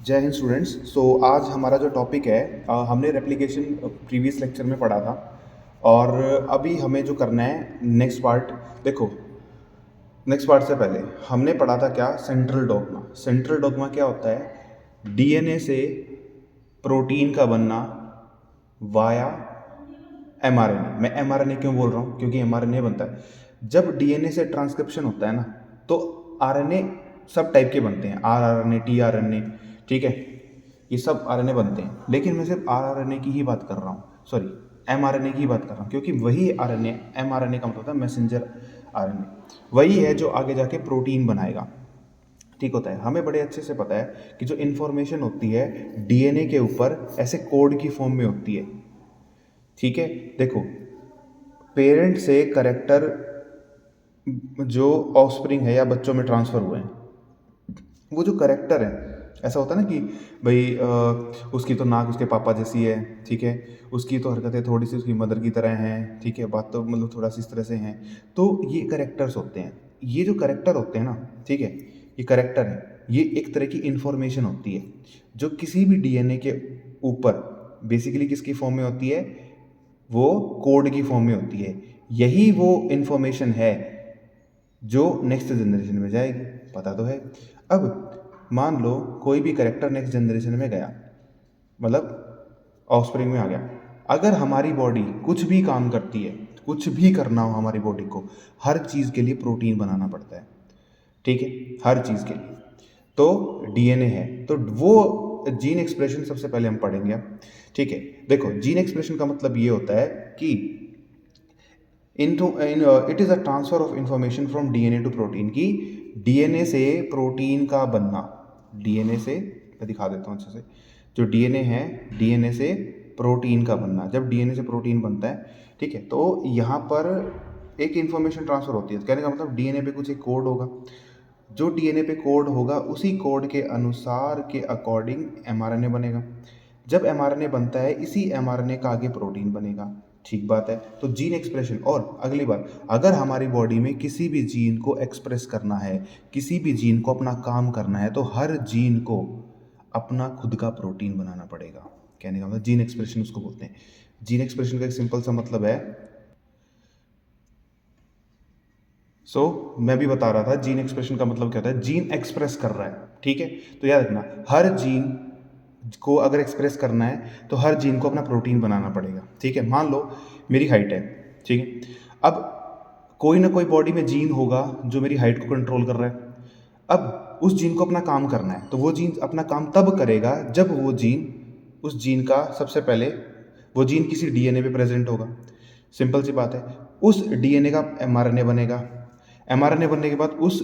जय हिंद स्टूडेंट्स। आज हमारा जो टॉपिक है, हमने रेप्लिकेशन प्रीवियस लेक्चर में पढ़ा था और अभी हमें जो करना है नेक्स्ट पार्ट। देखो, नेक्स्ट पार्ट से पहले हमने पढ़ा था क्या, सेंट्रल डॉग्मा। सेंट्रल डॉग्मा क्या होता है? डीएनए से प्रोटीन का बनना वाया एमआरएनए। मैं एमआरएनए क्यों बोल रहा हूँ? क्योंकि एमआरएनए बनता है जब डीएनए से ट्रांसक्रिप्शन होता है ना, तो आरएनए सब टाइप के बनते हैं, आरआरएनए, टीआरएनए, ठीक है, ये सब आरएनए बनते हैं। लेकिन मैं सिर्फ आरआरएनए की ही बात कर रहा हूँ, सॉरी, एमआरएनए की ही बात कर रहा हूँ, क्योंकि वही आरएनए, एमआरएनए का मतलब होता है मैसेंजर आरएनए, वही है जो आगे जाके प्रोटीन बनाएगा। ठीक होता है, हमें बड़े अच्छे से पता है कि जो इन्फॉर्मेशन होती है डीएनए के ऊपर ऐसे कोड की फॉर्म में होती है। ठीक है, देखो, पेरेंट से करेक्टर जो ऑफस्प्रिंग है या बच्चों में ट्रांसफ़र हुए हैं, वो जो करेक्टर है, ऐसा होता है ना कि भाई उसकी तो नाक उसके पापा जैसी है, ठीक है, उसकी तो हरकतें थोड़ी सी उसकी मदर की तरह हैं, ठीक है, बात तो मतलब थोड़ा सी इस तरह से हैं। तो ये करेक्टर्स होते हैं। ये जो करेक्टर होते हैं ना, ठीक है, ये करेक्टर है, ये एक तरह की इन्फॉर्मेशन होती है जो किसी भी डीएनए के ऊपर बेसिकली किसकी फॉर्म में होती है, वो कोड की फॉर्म में होती है। यही वो इन्फॉर्मेशन है जो नेक्स्ट जनरेशन में जाएगी, पता तो है। अब मान लो कोई भी करेक्टर नेक्स्ट जनरेशन में गया, मतलब ऑफस्प्रिंग में आ गया। अगर हमारी बॉडी कुछ भी काम करती है, कुछ भी करना हो हमारी बॉडी को, हर चीज़ के लिए प्रोटीन बनाना पड़ता है, ठीक है, हर चीज़ के लिए। तो डीएनए है, तो वो जीन एक्सप्रेशन सबसे पहले हम पढ़ेंगे अब, ठीक है। देखो, जीन एक्सप्रेशन का मतलब ये होता है कि it is a transfer of information from DNA to protein, की डीएनए से प्रोटीन का बनना। डीएनए से, मैं दिखा देता हूँ अच्छे से, जो डीएनए है, डीएनए से प्रोटीन का बनना। जब डीएनए से प्रोटीन बनता है, ठीक है, तो यहाँ पर एक इंफॉर्मेशन ट्रांसफर होती है। कहने का मतलब डीएनए पे कुछ एक कोड होगा, जो डीएनए पे कोड होगा उसी कोड के अनुसार के अकॉर्डिंग एमआरएनए बनेगा। जब एमआरएनए बनता है, इसी एमआरएनए का आगे प्रोटीन बनेगा। ठीक बात है। तो जीन एक्सप्रेशन, और अगली बात, अगर हमारी बॉडी में किसी भी जीन को एक्सप्रेस करना है, किसी भी जीन को अपना काम करना है, तो हर जीन को अपना खुद का प्रोटीन बनाना पड़ेगा। कहने का मतलब जीन एक्सप्रेशन उसको बोलते हैं। जीन एक्सप्रेशन का एक सिंपल सा मतलब है, मैं भी बता रहा था, जीन एक्सप्रेशन का मतलब क्या होता है, जीन एक्सप्रेस कर रहा है, ठीक है। तो याद रखना, हर जीन को अगर एक्सप्रेस करना है तो हर जीन को अपना प्रोटीन बनाना पड़ेगा, ठीक है। मान लो मेरी हाइट है, ठीक है, अब कोई ना कोई बॉडी में जीन होगा जो मेरी हाइट को कंट्रोल कर रहा है। अब उस जीन को अपना काम करना है, तो वो जीन अपना काम तब करेगा जब वो जीन, उस जीन का सबसे पहले वो जीन किसी डीएनए पे प्रेजेंट होगा। सिंपल सी बात है, उस डीएनए का एमआरएनए बनेगा, एमआरएनए बनने के बाद उस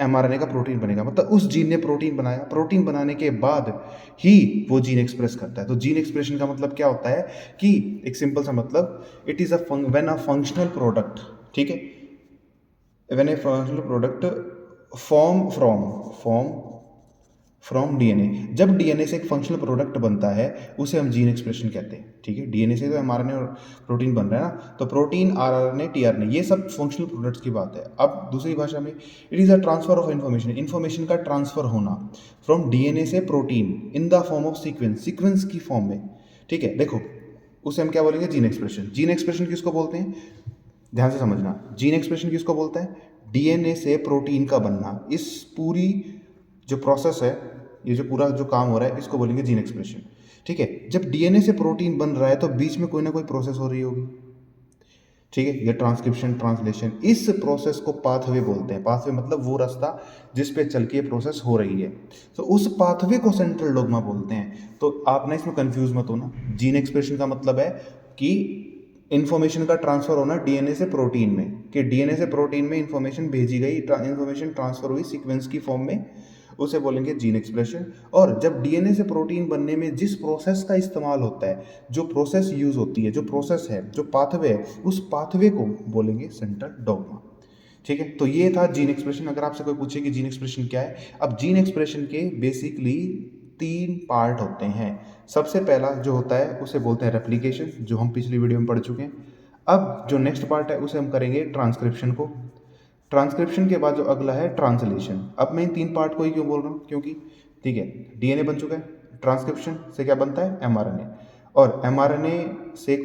एमआरएनए का प्रोटीन बनेगा, मतलब उस जीन ने प्रोटीन बनाया, प्रोटीन बनाने के बाद ही वो जीन एक्सप्रेस करता है। तो जीन एक्सप्रेशन का मतलब क्या होता है कि एक सिंपल सा मतलब, it is when a functional product, ठीक है, when A functional product form from DNA. जब डीएनए से एक फंक्शनल प्रोडक्ट बनता है, उसे हम जीन एक्सप्रेशन कहते हैं, ठीक है। डीएनए से तो एमआरएनए और प्रोटीन बन रहा है ना, तो प्रोटीन, आरआरएनए, टीआरएनए, ये सब फंक्शनल प्रोडक्ट्स की बात है। अब दूसरी भाषा में, it is a transfer of information, information का ट्रांसफर होना फ्रॉम डीएनए से protein in the form of sequence, sequence की फॉर्म में, ठीक है। देखो, उसे हम क्या बोलेंगे, जीन एक्सप्रेशन। जीन एक्सप्रेशन किसको बोलते हैं, ध्यान से समझना, जीन एक्सप्रेशन किसको बोलते हैं, डीएनए से प्रोटीन का बनना। इस पूरी जो प्रोसेस है, ये जो पूरा जो काम हो रहा है, इसको बोलेंगे जीन एक्सप्रेशन, ठीक है। जब डीएनए से प्रोटीन बन रहा है तो बीच में कोई ना कोई प्रोसेस हो रही होगी, ठीक है, ये ट्रांसक्रिप्शन, ट्रांसलेशन, इस प्रोसेस को पाथवे बोलते हैं। पाथवे मतलब वो रास्ता जिस पे चल के प्रोसेस हो रही है, तो उस पाथवे को सेंट्रल डोग्मा बोलते हैं। तो आप ना इसमें कंफ्यूज मत होना। जीन एक्सप्रेशन का मतलब है कि इन्फॉर्मेशन का ट्रांसफर होना डीएनए से प्रोटीन में, कि डीएनए से प्रोटीन में इन्फॉर्मेशन भेजी गई, इन्फॉर्मेशन ट्रांसफर हुई सीक्वेंस की फॉर्म में, उसे बोलेंगे जीन एक्सप्रेशन। और जब डीएनए से प्रोटीन बनने में जिस प्रोसेस का इस्तेमाल होता है, जो प्रोसेस यूज होती है, जो प्रोसेस है, जो पाथवे है, उस पाथवे को बोलेंगे सेंट्रल डॉग्मा, ठीक है। तो ये था जीन एक्सप्रेशन। अगर आपसे कोई पूछे कि जीन एक्सप्रेशन क्या है, अब जीन एक्सप्रेशन के बेसिकली 3 पार्ट होते हैं। सबसे पहला जो होता है उसे बोलते हैं रेप्लिकेशन, जो हम पिछली वीडियो में पढ़ चुके हैं। अब जो नेक्स्ट पार्ट है उसे हम करेंगे ट्रांसक्रिप्शन को। ट्रांसक्रिप्शन के बाद जो अगला है ट्रांसलेशन। अब मैं इन 3 पार्ट को ही क्यों बोल रहा हूँ, क्योंकि ठीक है, डीएनए बन चुका है, ट्रांसक्रिप्शन से क्या बनता है, एमआरएनए। और एमआरएनए से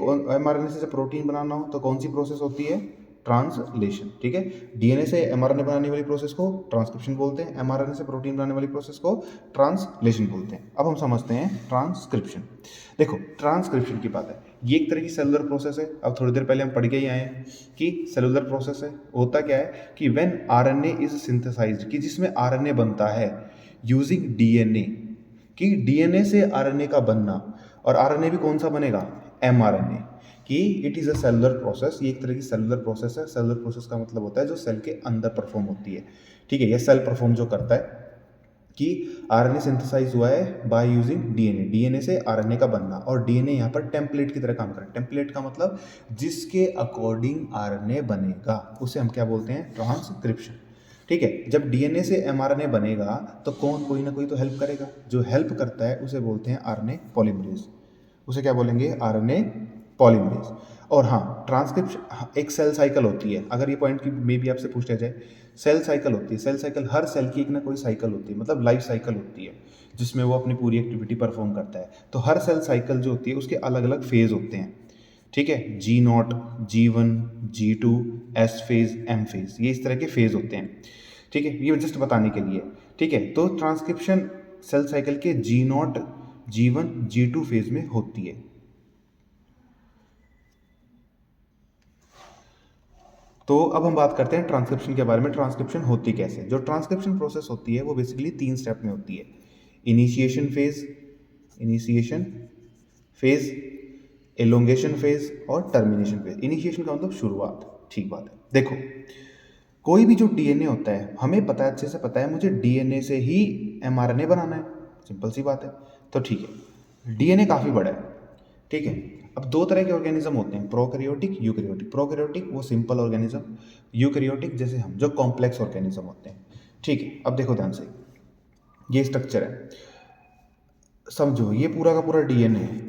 जब प्रोटीन बनाना हो तो कौन सी प्रोसेस होती है, ट्रांसलेशन। ठीक है, डीएनए से एमआरएनए बनाने वाली प्रोसेस को ट्रांसक्रिप्शन बोलते हैं, एमआरएनए से प्रोटीन बनाने वाली प्रोसेस को ट्रांसलेशन बोलते हैं। अब हम समझते हैं ट्रांसक्रिप्शन। देखो, ट्रांसक्रिप्शन की बात है, ये एक तरह की सेलुलर प्रोसेस है। अब थोड़ी देर पहले हम पढ़ के ही आए हैं कि सेलुलर प्रोसेस है, होता क्या है कि व्हेन आरएनए इज सिंथेसाइज्ड, कि जिसमें आरएनए बनता है यूजिंग डीएनए, कि डीएनए से आरएनए का बनना, और आरएनए भी कौन सा बनेगा, एमआरएनए, कि it is a cellular process. ये एक तरह की सेलुलर प्रोसेस है। सेलुलर प्रोसेस का मतलब होता है जो सेल के अंदर परफॉर्म होती है। ठीक है, ये सेल परफॉर्म जो करता है कि आरएनए सिंथेसाइज हुआ है बाय यूजिंग डीएनए, डीएनए से आरएनए का बनना, और डीएनए यहाँ पर टेम्पलेट की तरह काम कर रहा है। टेम्पलेट का मतलब जिसके अकॉर्डिंग आरएनए बनेगा, उसे हम क्या बोलते हैं, ट्रांसक्रिप्शन। ठीक है, जब डीएनए से एमआरएनए बनेगा तो कोई ना कोई तो हेल्प करेगा, जो हेल्प करता है उसे बोलते हैं आरएनए पॉलीमरेज। उसे क्या बोलेंगे, आरएनए पॉलीमरेज। और हाँ, ट्रांसक्रिप्शन एक सेल साइकिल होती है। अगर ये पॉइंट की मे भी आपसे पूछा जाए, सेल साइकिल होती है। सेल साइकिल, हर सेल की एक ना कोई साइकिल होती है, मतलब लाइफ साइकिल होती है, जिसमें वो अपनी पूरी एक्टिविटी परफॉर्म करता है। तो हर सेल साइकिल जो होती है उसके अलग अलग फेज होते हैं। ठीक है, G0, G1, G2, S phase, M phase, ये इस तरह के फेज होते हैं। ठीक है, ये जस्ट बताने के लिए। ठीक है, तो ट्रांसक्रिप्शन सेल साइकिल के G0, G1, G2 फेज में होती है। तो अब हम बात करते हैं ट्रांसक्रिप्शन के बारे में। ट्रांसक्रिप्शन होती कैसे, जो ट्रांसक्रिप्शन प्रोसेस होती है वो बेसिकली 3 स्टेप में होती है। इनिशिएशन फेज, एलोंगेशन फेज और टर्मिनेशन फेज। इनिशिएशन का मतलब शुरुआत, ठीक बात है। देखो, कोई भी जो डीएनए होता है, हमें पता है, अच्छे से पता है, मुझे डीएनए से ही एमआरएनए बनाना है, सिंपल सी बात है। तो ठीक है, डीएनए काफ़ी बड़ा है। ठीक है, अब 2 तरह के ऑर्गेनिज्म होते हैं, प्रोकैरियोटिक, यूकैरियोटिक। प्रोकैरियोटिक वो सिंपल ऑर्गेनिज्म, यूकैरियोटिक जैसे हम, जो कॉम्प्लेक्स ऑर्गेनिज्म होते हैं। ठीक है, अब देखो ध्यान से, ये स्ट्रक्चर है, समझो, ये पूरा का पूरा डीएनए है।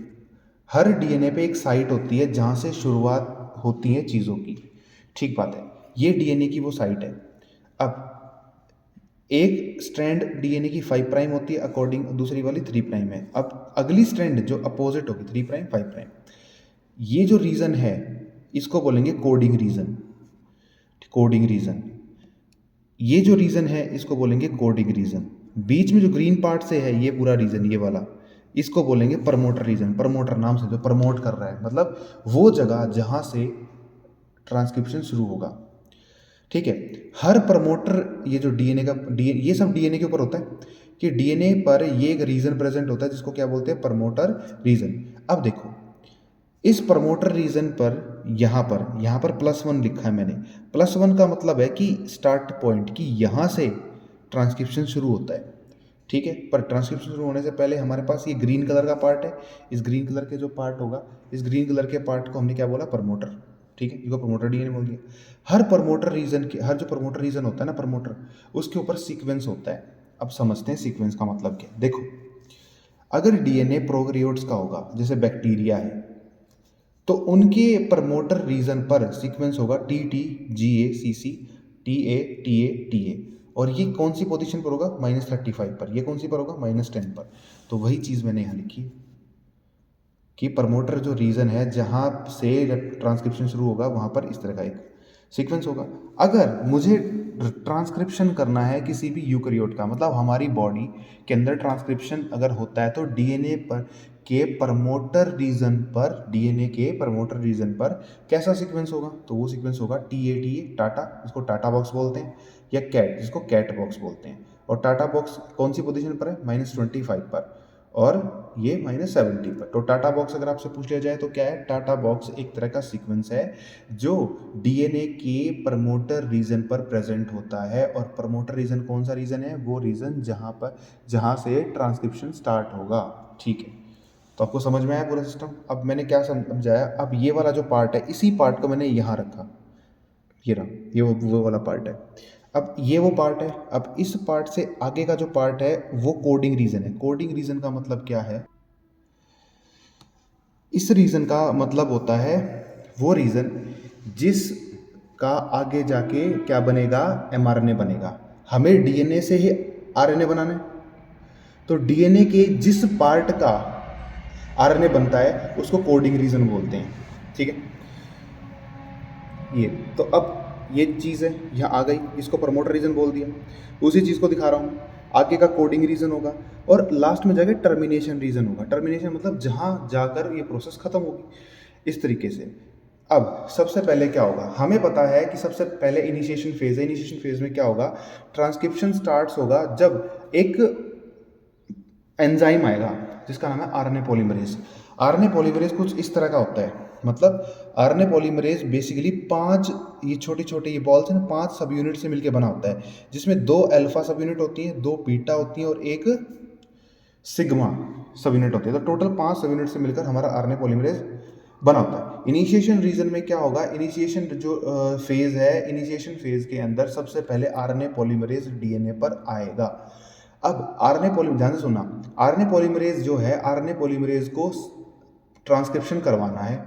हर डीएनए पे एक साइट होती है जहाँ से शुरुआत होती है चीज़ों की। ठीक बात है, ये डीएनए की वो साइट है। अब एक स्ट्रैंड डीएनए की 5 प्राइम होती है अकॉर्डिंग, दूसरी वाली 3 प्राइम है। अब अगली स्ट्रैंड जो अपोजिट होगी, 3 प्राइम 5 प्राइम, ये जो रीजन है इसको बोलेंगे कोडिंग रीजन। कोडिंग रीजन, ये जो रीजन है इसको बोलेंगे कोडिंग रीजन। बीच में जो ग्रीन पार्ट से है ये पूरा रीजन, ये वाला, इसको बोलेंगे प्रमोटर रीजन। प्रमोटर नाम से जो प्रमोट कर रहा है, मतलब वो जगह जहाँ से ट्रांसक्रिप्शन शुरू होगा। ठीक है, हर प्रमोटर, ये जो डीएनए का ये सब डीएनए के ऊपर होता है कि डीएनए पर ये एक रीजन प्रेजेंट होता है जिसको क्या बोलते हैं, प्रमोटर रीजन। अब देखो, इस प्रमोटर रीजन पर यहाँ पर +1 लिखा है मैंने। +1 का मतलब है कि स्टार्ट पॉइंट, कि यहाँ से ट्रांसक्रिप्शन शुरू होता है। ठीक है, पर ट्रांसक्रिप्शन शुरू होने से पहले हमारे पास ये ग्रीन कलर का पार्ट है। इस ग्रीन कलर के जो पार्ट होगा, इस ग्रीन कलर के पार्ट को हमने क्या बोला, प्रमोटर। ठीक है, इसको प्रमोटर डीएनए बोल दिया। हर प्रमोटर रीजन के, हर जो प्रमोटर रीजन होता है ना, प्रमोटर, उसके ऊपर सीक्वेंस होता है। अब समझते हैं सीक्वेंस का मतलब क्या। देखो, अगर डीएनए प्रोकैरियोट्स का होगा, जैसे बैक्टीरिया है, तो उनके प्रमोटर रीजन पर सीक्वेंस होगा TT, GA, CC, TA, और ये कौन सी पोजीशन पर होगा, -35 पर। ये कौन सी पर होगा, -10 पर। तो वही चीज़ मैंने यहाँ लिखी है कि प्रमोटर जो रीजन है जहाँ से ट्रांसक्रिप्शन शुरू होगा, वहाँ पर इस तरह का एक सीक्वेंस होगा। अगर मुझे ट्रांसक्रिप्शन करना है किसी भी यूकैरियोट का, मतलब हमारी बॉडी के अंदर ट्रांसक्रिप्शन अगर होता है, तो डीएनए पर के प्रमोटर रीजन पर, डीएनए के प्रमोटर रीजन पर कैसा सीक्वेंस होगा, तो वो सीक्वेंस होगा TATA, टाटा, जिसको टाटा बॉक्स बोलते हैं, या कैट, जिसको कैट बॉक्स बोलते हैं। और टाटा बॉक्स कौन सी पोजीशन पर है, -25 पर, और ये -70 पर। तो टाटा बॉक्स अगर आपसे पूछ लिया जाए तो क्या है, टाटा बॉक्स एक तरह का सीक्वेंस है जो डीएनए के प्रमोटर रीजन पर प्रेजेंट होता है। और प्रमोटर रीजन कौन सा रीजन है, वो रीजन जहाँ से ट्रांसक्रिप्शन स्टार्ट होगा। ठीक है, तो आपको समझ में आया पूरा सिस्टम। अब मैंने क्या समझाया, अब ये वाला जो पार्ट है, इसी पार्ट को मैंने यहाँ रखा, ये रहा, ये वो वाला पार्ट है। अब ये वो पार्ट है। अब इस पार्ट से आगे का जो पार्ट है वो कोडिंग रीजन है। कोडिंग रीजन का मतलब क्या है, इस रीजन का मतलब होता है वो रीजन जिस का आगे जाके क्या बनेगा, एमआरएनए बनेगा। हमें डीएनए से ही आरएनए बनाना है, तो डीएनए के जिस पार्ट का आरएनए बनता है उसको कोडिंग रीजन बोलते हैं, ठीक है। ये तो अब ये चीज़ है यहाँ आ गई, इसको प्रमोटर रीजन बोल दिया। उसी चीज़ को दिखा रहा हूँ, आगे का कोडिंग रीजन होगा और लास्ट में जाके टर्मिनेशन रीजन होगा। टर्मिनेशन मतलब जहाँ जाकर ये प्रोसेस खत्म होगी, इस तरीके से। अब सबसे पहले क्या होगा, हमें पता है कि सबसे पहले इनिशिएशन फेज है। इनिशिएशन फेज में क्या होगा, ट्रांसक्रिप्शन स्टार्ट्स होगा जब एक एंजाइम आएगा जिसका नाम है आरएनए पॉलीमरेज। आरएनए पॉलीमरेज कुछ इस तरह का होता है, मतलब आरएनए पॉलीमरेज बेसिकली 5 ये छोटे छोटे ये बॉल्स हैं ना, 5 सब यूनिट से मिलकर बना होता है, जिसमें 2 अल्फा सब यूनिट होती हैं, 2 बीटा होती हैं और एक सिग्मा सब यूनिट होती है। तो टोटल 5 सब यूनिट से मिलकर हमारा आरएनए पॉलीमरेज बना होता है। इनिशिएशन रीजन में क्या होगा, इनिशिएशन जो फेज है, इनिशिएशन फेज के अंदर सबसे पहले आरएनए पॉलीमरेज डीएनए पर आएगा। अब आरएनए पॉलीमरेज, ध्यान से सुनना, आरएनए पॉलीमरेज जो है, आरएनए पॉलीमरेज को ट्रांसक्रिप्शन करवाना है।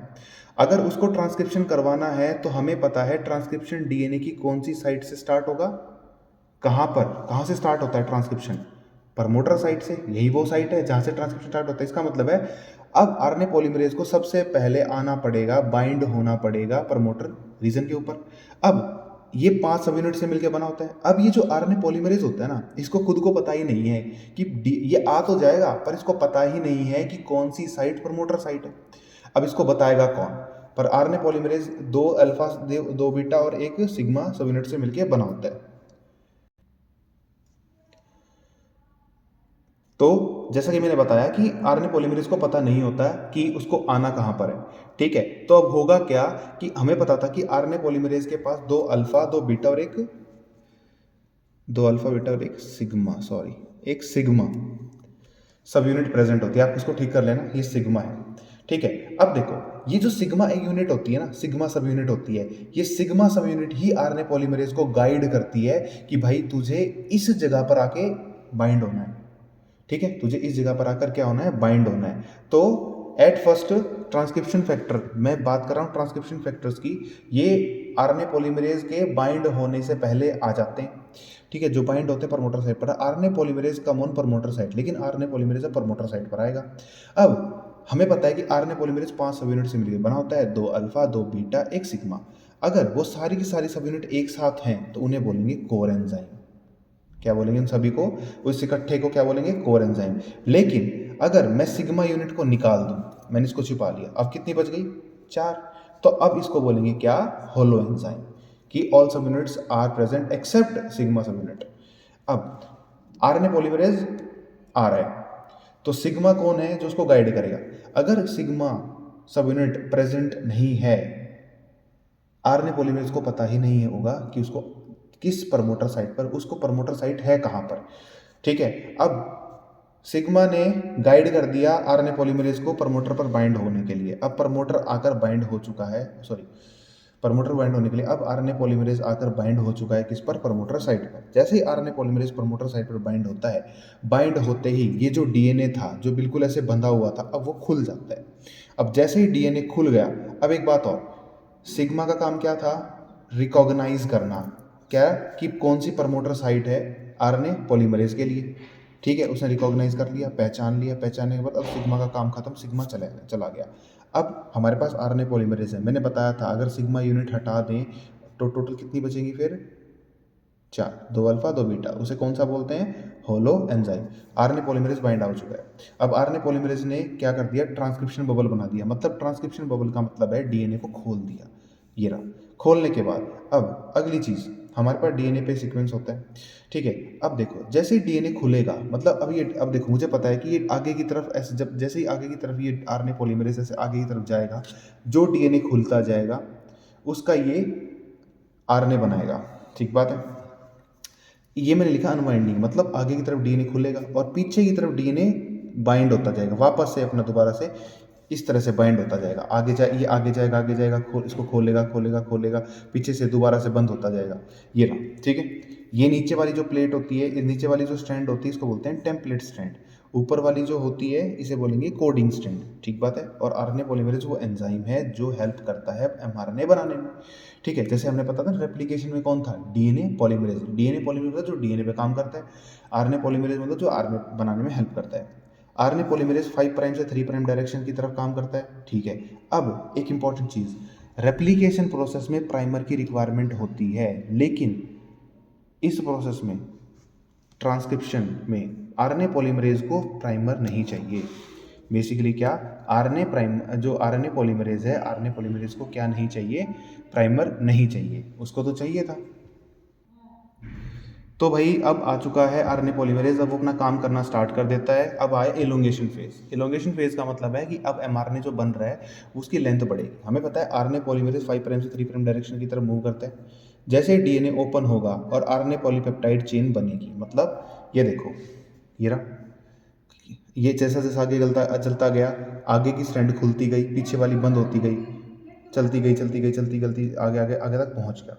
अगर उसको ट्रांसक्रिप्शन करवाना है तो हमें पता है ट्रांसक्रिप्शन डीएनए की कौन सी साइट से स्टार्ट होगा, कहाँ से स्टार्ट होता है ट्रांसक्रिप्शन, प्रमोटर साइट से। यही वो साइट है जहाँ से ट्रांसक्रिप्शन स्टार्ट होता है। इसका मतलब है अब आरएनए पॉलीमरेज को सबसे पहले आना पड़ेगा, बाइंड होना पड़ेगा प्रमोटर रीजन के ऊपर। अब ये 5 सब यूनिट से मिलकर बना होता है। अब ये जो आरएनए पॉलीमरेज होता है ना, इसको खुद को पता ही नहीं है कि ये आ तो जाएगा, पर इसको पता ही नहीं है कि कौन सी साइट प्रमोटर साइट है। अब इसको बताएगा कौन, पर आरएनए पॉलीमरेज 2 अल्फा 2 बीटा और एक सिग्मा सब यूनिट से मिलकर बना होता है। तो जैसा कि मैंने बताया कि आरएनए पॉलीमरेज को पता नहीं होता है कि उसको आना कहाँ पर है, ठीक है। तो अब होगा क्या कि हमें पता था कि आरएनए पॉलीमरेज के पास 2 अल्फा 2 बीटा और एक सिग्मा सब यूनिट प्रेजेंट होती है। आप इसको ठीक कर लेना, ये सिग्मा है, ठीक है। अब देखो, ये जो सिग्मा एक यूनिट होती है ना, सिग्मा सब यूनिट होती है, ये सिग्मा सब यूनिट ही आरएनए पॉलीमरेज को गाइड करती है कि भाई तुझे इस जगह पर आके बाइंड होना है, ठीक है, तुझे इस जगह पर आकर क्या होना है, बाइंड होना है। तो एट फर्स्ट ट्रांसक्रिप्शन फैक्टर, मैं बात कर रहा हूँ ट्रांसक्रिप्शन फैक्टर्स की, ये आरएनए पॉलीमरेज के बाइंड होने से पहले आ जाते हैं, ठीक है, जो बाइंड होते हैं प्रमोटर साइट पर। RNA polymerase come on promoter site, लेकिन आरएनए पॉलीमरेज प्रमोटर साइट पर आएगा। अब हमें पता है कि आरएनए पॉलीमरेज 5 सब यूनिट से मिलकर बना होता है, 2 अल्फा 2 बीटा एक सिग्मा। अगर वो सारी की सारी सब यूनिट एक साथ हैं तो उन्हें बोलेंगे कोर एंजाइम। क्या बोलेंगे उन सभी को, उस इकट्ठे को क्या बोलेंगे, कोर एंजाइम। लेकिन अगर मैं सिग्मा यूनिट को निकाल दूं, मैंने इसको छिपा लिया, अब कितनी बच गई, 4, तो अब इसको बोलेंगे क्या, होलो एंजाइम, कि all subunits are present except sigma subunit. अब आरएनए पॉलीमरेज आ रहा है, तो सिग्मा कौन है जो उसको गाइड करेगा। अगर सिग्मा सब यूनिट प्रेजेंट नहीं है, आरएनए पॉलीमरेज को पता ही नहीं होगा कि उसको किस प्रमोटर साइट पर, उसको प्रमोटर साइट है कहाँ पर, ठीक है। अब सिग्मा ने गाइड कर दिया आरएनए पॉलीमरेज को प्रमोटर पर बाइंड होने के लिए। अब प्रमोटर आकर बाइंड हो चुका है, प्रमोटर बाइंड होने के लिए अब आरएनए पॉलीमरेज आकर बाइंड हो चुका है किस पर, प्रमोटर साइट पर। जैसे ही आरएनए पॉलीमरेज प्रमोटर साइट पर बाइंड होता है, बाइंड होते ही ये जो डीएनए था जो बिल्कुल ऐसे बंधा हुआ था, अब वो खुल जाता है। अब जैसे ही डीएनए खुल गया, अब एक बात और, सिग्मा का काम क्या था, रिकॉग्नाइज करना, क्या, कि कौन सी प्रमोटर साइट है आरएनए पॉलीमरेज के लिए, ठीक है। उसने रिकॉग्नाइज कर लिया, पहचान लिया, पहचानने के बाद अब सिग्मा का काम खत्म, सिग्मा चला गया। अब हमारे पास आरएनए पॉलीमरेज है, मैंने बताया था अगर सिग्मा यूनिट हटा दें तो टोटल कितनी बचेंगी फिर, 4, 2 अल्फा 2 बीटा, उसे कौन सा बोलते हैं, holo enzyme. RNA polymerase bind हो चुका है। अब आरएनए पॉलीमरेज ने क्या कर दिया, ट्रांसक्रिप्शन बबल बना दिया। मतलब ट्रांसक्रिप्शन बबल का मतलब है डीएनए को खोल दिया, ये रहा। खोलने के बाद अब अगली चीज़, हमारे पास डीएनए पे सीक्वेंस होता है, ठीक है। अब देखो जैसे ही डीएनए खुलेगा, मतलब अब देखो मुझे पता है कि ये आगे की तरफ ऐसे, जब जैसे ही आगे की तरफ ये आरएनए पॉलीमरेज ऐसे आगे की तरफ जाएगा, जो डीएनए खुलता जाएगा उसका ये आरएनए बनाएगा, ठीक बात है। ये मैंने लिखा अनवाइंडिंग, मतलब आगे की तरफ डीएनए खुलेगा और पीछे की तरफ डीएनए बाइंड होता जाएगा, वापस से अपना दोबारा से इस तरह से बाइंड होता जाएगा। ये आगे जाएगा, इसको खोलेगा, पीछे से दोबारा से बंद होता जाएगा, ये रहा, ठीक है। ये नीचे वाली जो प्लेट होती है, ये नीचे वाली जो स्ट्रैंड होती है इसको बोलते हैं टेम्पलेट स्ट्रैंड। ऊपर वाली जो होती है इसे बोलेंगे कोडिंग स्ट्रैंड, ठीक बात है। और आरएनए पॉलीमरेज वो एंजाइम है जो हेल्प करता है एमआरएनए बनाने में, ठीक है। जैसे हमने पता था रेप्लिकेशन में कौन था, डीएनए पॉलीमरेज। डीएनए पॉलीमरेज जो डीएनए पे काम करता है, आरएनए पॉलीमरेज मतलब जो आरएनए बनाने में हेल्प करता है। आरएनए पॉलीमरेज 5 प्राइम से 3 प्राइम डायरेक्शन की तरफ काम करता है, ठीक है। अब एक इंपॉर्टेंट चीज़, रेप्लिकेशन प्रोसेस में प्राइमर की रिक्वायरमेंट होती है, लेकिन इस प्रोसेस में ट्रांसक्रिप्शन में आरएनए पॉलीमरेज को प्राइमर नहीं चाहिए। बेसिकली क्या, जो आरएनए पॉलीमरेज है, आरएनए पॉलीमरेज को क्या नहीं चाहिए, प्राइमर नहीं चाहिए, उसको तो चाहिए था। तो भाई अब आ चुका है आरएनए पॉलीमरेज, अब वो अपना काम करना स्टार्ट कर देता है। अब आए एलोंगेशन फेज। एलोंगेशन फेज का मतलब है कि अब एमआरएनए जो बन रहा है उसकी लेंथ बढ़ेगी। हमें पता है आरएनए पॉलीमरेज 5 प्राइम से 3 प्राइम डायरेक्शन की तरफ मूव करता है। जैसे डीएनए ओपन होगा और आरएनए पॉलीपेप्टाइड चेन बनेगी, मतलब ये देखो, ये रहा, ये जैसा जैसा आगे चलता गया, आगे की स्ट्रैंड खुलती गई, पीछे वाली बंद होती गई, चलती गई चलती गई चलती गलती आगे आगे आगे तक पहुंच गया।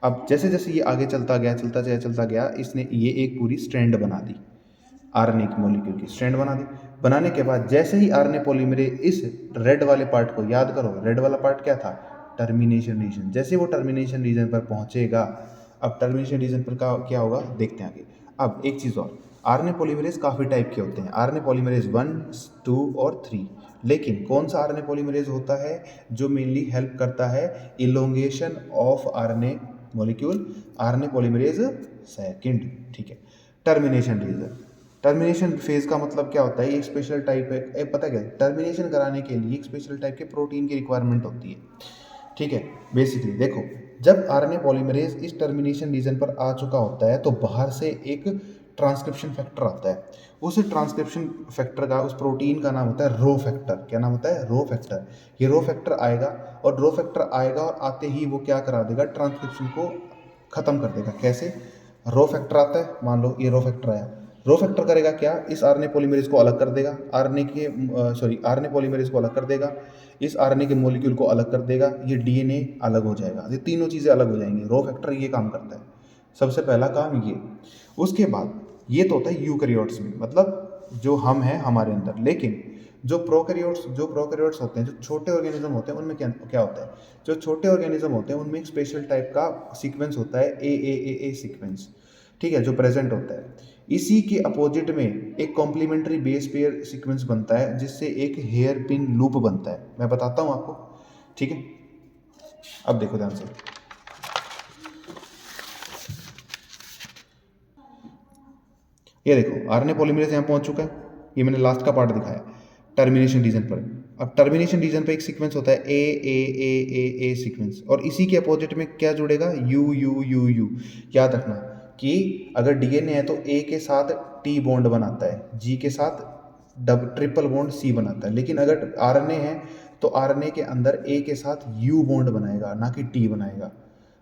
अब जैसे जैसे ये आगे चलता गया, इसने ये एक पूरी स्ट्रैंड बना दी, आरएनए की मॉलिक्यूल की स्ट्रैंड बना दी। बनाने के बाद जैसे ही आरएनए पॉलीमरेज इस रेड वाले पार्ट को, याद करो रेड वाला पार्ट क्या था, टर्मिनेशन रीजन, जैसे वो टर्मिनेशन रीजन पर पहुंचेगा, अब टर्मिनेशन रीजन पर क्या होगा देखते हैं आगे। अब एक चीज़ और, आरएनए पॉलीमरेज काफ़ी टाइप के होते हैं, आरएनए पॉलीमरेज 1, 2 और 3। लेकिन कौन सा आरएनए पॉलीमरेज होता है जो मेनली हेल्प करता है elongation of RNA molecule, RNA polymerase second, ठीक है। टर्मिनेशन रीजन, टर्मिनेशन फेज का मतलब क्या होता है, ये एक स्पेशल टाइप है, पता क्या, टर्मिनेशन कराने के लिए एक स्पेशल टाइप के प्रोटीन की रिक्वायरमेंट होती है, ठीक है। बेसिकली देखो, जब आरएनए पॉलीमरेज इस टर्मिनेशन रीजन पर आ चुका होता है तो बाहर से एक ट्रांसक्रिप्शन फैक्टर आता है। उस ट्रांसक्रिप्शन फैक्टर का, उस प्रोटीन का नाम होता है रो फैक्टर। क्या नाम होता है, रो फैक्टर। ये रो फैक्टर आएगा, और रो फैक्टर आएगा और आते ही वो क्या करा देगा, ट्रांसक्रिप्शन को ख़त्म कर देगा। कैसे, रो फैक्टर आता है, मान लो ये रो फैक्टर आया, रो फैक्टर करेगा क्या, इस आरएनए पॉलीमरेज को अलग कर देगा, आरएनए पॉलीमरेज को अलग कर देगा, इस आरएनए के मॉलिक्यूल को अलग कर देगा, ये डीएनए अलग हो जाएगा, ये तीनों चीज़ें अलग हो जाएंगी। रो फैक्टर ये काम करता है, सबसे पहला काम ये। उसके बाद ये तो होता है यूकैरियोट्स में, मतलब जो हम हैं हमारे अंदर। लेकिन जो प्रोकैरियोट्स होते हैं, जो छोटे ऑर्गेनिज्म होते हैं, उनमें क्या क्या होता है, जो छोटे ऑर्गेनिज्म होते हैं उनमें एक स्पेशल टाइप का सीक्वेंस होता है, ए सीक्वेंस, ठीक है, जो प्रेजेंट होता है। इसी के अपोजिट में एक कॉम्प्लीमेंट्री बेस पेयर सीक्वेंस बनता है, जिससे एक हेयर पिन लूप बनता है। मैं बताता हूँ आपको, ठीक है। अब देखो ध्यान से, ये देखो आरएनए पॉलीमरेज यहाँ पहुँच चुका है, ये मैंने लास्ट का पार्ट दिखाया टर्मिनेशन रीजन पर। अब टर्मिनेशन रीजन पर एक सीक्वेंस होता है ए सीक्वेंस, और इसी के अपोजिट में क्या जुड़ेगा, यू। याद रखना कि अगर डीएनए है तो ए के साथ टी बॉन्ड बनाता है, जी के साथ ट्रिपल बॉन्ड सी बनाता है। लेकिन अगर आरएनए है तो आरएनए के अंदर ए के साथ यू बॉन्ड बनाएगा, ना कि टी बनाएगा,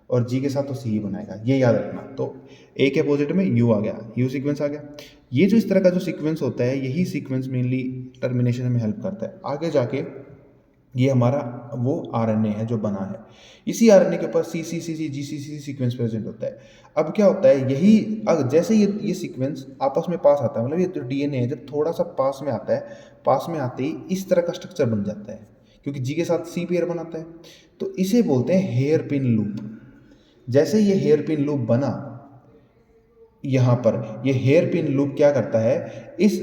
और जी के साथ तो सी ही बनाएगा, ये याद रखना। तो ए के अपोजिट में यू आ गया, यू सीक्वेंस आ गया। ये जो इस तरह का जो सीक्वेंस होता है, यही सीक्वेंस मेनली टर्मिनेशन में हेल्प करता है। आगे जाके ये हमारा वो आरएनए है जो बना है, इसी आरएनए के ऊपर सी जीसीसी सीक्वेंस प्रेजेंट होता है। अब क्या होता है, यही जैसे ये सीक्वेंस आपस में पास आता है, मतलब ये जो डीएनए है जब थोड़ा सा पास में आता है, पास में आते ही इस तरह का स्ट्रक्चर बन जाता है, क्योंकि जी के साथ सी पेयर बनाता है, तो इसे बोलते हैं हेयर पिन लूप। जैसे ये हेयर पिन लूप बना, यहाँ पर ये हेयर पिन लूप क्या करता है, इस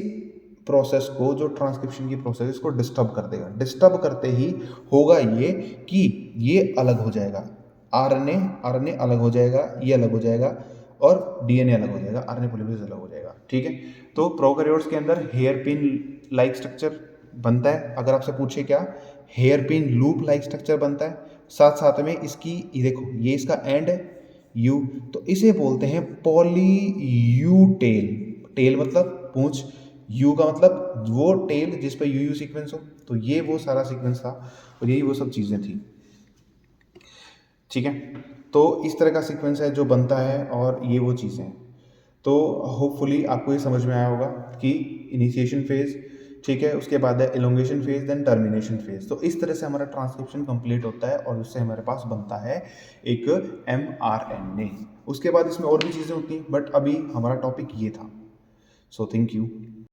प्रोसेस को, जो ट्रांसक्रिप्शन की प्रोसेस, इसको डिस्टर्ब कर देगा। डिस्टर्ब करते ही होगा ये कि ये अलग हो जाएगा, आरएनए अलग हो जाएगा, ये अलग हो जाएगा, और डीएनए अलग हो जाएगा, आरएनए पॉलीमरेज अलग हो जाएगा, ठीक है। तो प्रोकैरियोट्स के अंदर हेयर पिन लाइक स्ट्रक्चर बनता है। अगर आपसे पूछे क्या, hairpin loop like structure बनता है। साथ साथ में इसकी, ये देखो ये इसका एंड है यू, तो इसे बोलते हैं पॉली यू टेल। टेल मतलब पूंछ, यू का मतलब वो टेल जिस पर यू सीक्वेंस हो। तो ये वो सारा सीक्वेंस था और यही वो सब चीज़ें थी, ठीक है। तो इस तरह का सीक्वेंस है जो बनता है, और ये वो चीज़ें हैं। तो होपफुली आपको ये समझ में आया होगा कि इनिशिएशन फेज, ठीक है, उसके बाद है elongation phase, then termination phase. तो इस तरह से हमारा ट्रांसक्रिप्शन कंप्लीट होता है और उससे हमारे पास बनता है एक mRNA। उसके बाद इसमें और भी चीज़ें होती हैं, बट अभी हमारा टॉपिक ये था। So thank you.